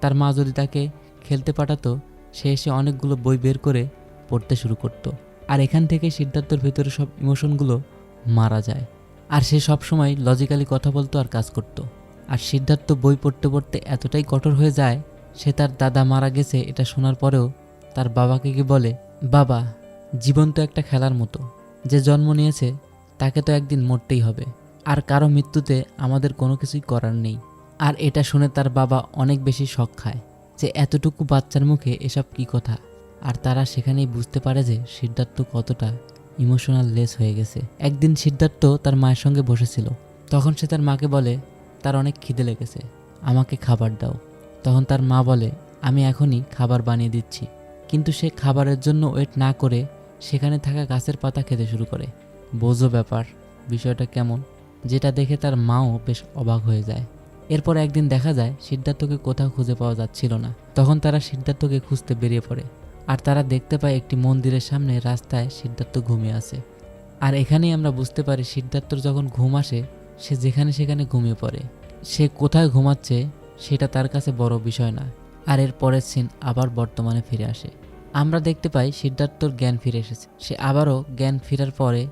তার মা যদি তাকে খেলতে পাঠাতো, সে এসে অনেকগুলো বই বের করে পড়তে শুরু করত। আর এখান থেকে সিদ্ধার্থর ভেতরে সব ইমোশনগুলো মারা যায়। আর সে সবসময় লজিক্যালি কথা বলতো আর কাজ করত। আর সিদ্ধার্থ বই পড়তে পড়তে এতটাই কঠোর হয়ে যায়, সে তার দাদা মারা গেছে এটা শোনার পরেও তার বাবাকে গিয়ে বলে, বাবা, জীবন তো একটা খেলার মতো, যে জন্ম নিয়েছে তাকে তো একদিন মরতেই হবে, আর কারো মৃত্যুতে আমাদের কোনো কিছুই করার নেই। আর এটা শুনে তার বাবা অনেক বেশি শক খায় যে এতটুকু বাচ্চার মুখে এসব কি কথা। আর তারা সেখানেই বুঝতে পারে যে সিদ্ধার্থ কতটা ইমোশনাল লেস হয়ে গেছে। একদিন সিদ্ধার্থ তার মায়ের সঙ্গে বসেছিল, তখন সে তার মাকে বলে তার অনেক খিদে লেগেছে, আমাকে খাবার দাও। তখন তার মা বলে, আমি এখনই খাবার বানিয়ে দিচ্ছি। কিন্তু সে খাবারের জন্য ওয়েট না করে সেখানে থাকা গাছের পাতা খেতে শুরু করে। বোঝো ব্যাপার, বিষয়টা কেমন, যেটা দেখে তার মাও বেশ অবাক হয়ে যায়। এরপর একদিন দেখা যায় সিদ্ধার্থকে কোথাও খুঁজে পাওয়া যাচ্ছিল না। তখন তারা সিদ্ধার্থকে খুঁজতে বেরিয়ে পড়ে। আর তারা দেখতে পায় একটি মন্দিরের সামনে রাস্তায় সিদ্ধার্থ ঘুমিয়ে আছে। আর এখানেই আমরা বুঝতে পারি সিদ্ধার্থর যখন ঘুম আসে, সে যেখানে সেখানে ঘুমিয়ে পড়ে। সে কোথায় ঘুমাচ্ছে সেটা তার কাছে বড় বিষয় না। আর এর পরের সিন আবার বর্তমানে ফিরে আসে। আমরা দেখতে পাই সিদ্ধার্থর জ্ঞান ফিরে এসেছে। সে আবারও জ্ঞান ফেরার পরে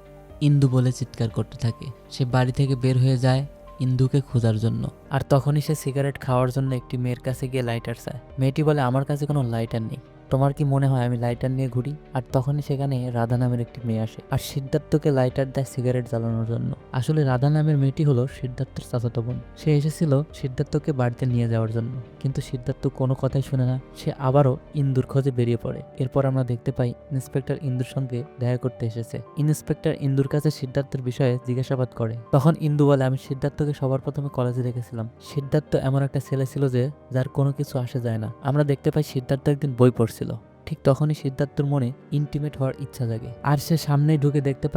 ইন্দু বলে চিৎকার করতে থাকে। সে বাড়ি থেকে বের হয়ে যায় ইন্দুকে খোঁজার জন্য। আর তখনই সে সিগারেট খাওয়ার জন্য একটি মেয়ের কাছে গিয়ে লাইটার চায়। মেয়েটি বলে, আমার কাছে কোনো লাইটার নেই, তোমার কি মনে হয় আমি লাইটার নিয়ে ঘুরি? আর তখনই সেখানে রাধা নামের একটি মেয়ে আসে আর সিদ্ধার্থকে লাইটার দেয় সিগারেট জ্বালানোর জন্য। আসলে রাধা নামের মেয়েটি হলো সিদ্ধার্থের চাচাতো বোন। সে এসেছিল সিদ্ধার্থকে বাড়িতে নিয়ে যাওয়ার জন্য, কিন্তু সিদ্ধার্থ কোনো কথাই শুনে না। সে আবারও ইন্দুর খোঁজে বেরিয়ে পড়ে। এরপর আমরা দেখতে পাই ইন্সপেক্টর ইন্দুর সঙ্গে দেখা করতে এসেছে। ইন্সপেক্টর ইন্দুর কাছে সিদ্ধার্থের বিষয়ে জিজ্ঞাসাবাদ করে। তখন ইন্দু বলে, আমি সিদ্ধার্থকে সবার প্রথমে কলেজে রেখেছিলাম। সিদ্ধার্থ এমন একটা ছেলে ছিল যে যার কোনো কিছু আসে যায় না। আমরা দেখতে পাই সিদ্ধার্থ একদিন বই পড়ছিল। ঠিক তখনই সিদ্ধার্থর মনে ইন্টিমেট হওয়ার ইচ্ছা জাগে আর সে সামনেই ঢুকে দেখতে পায়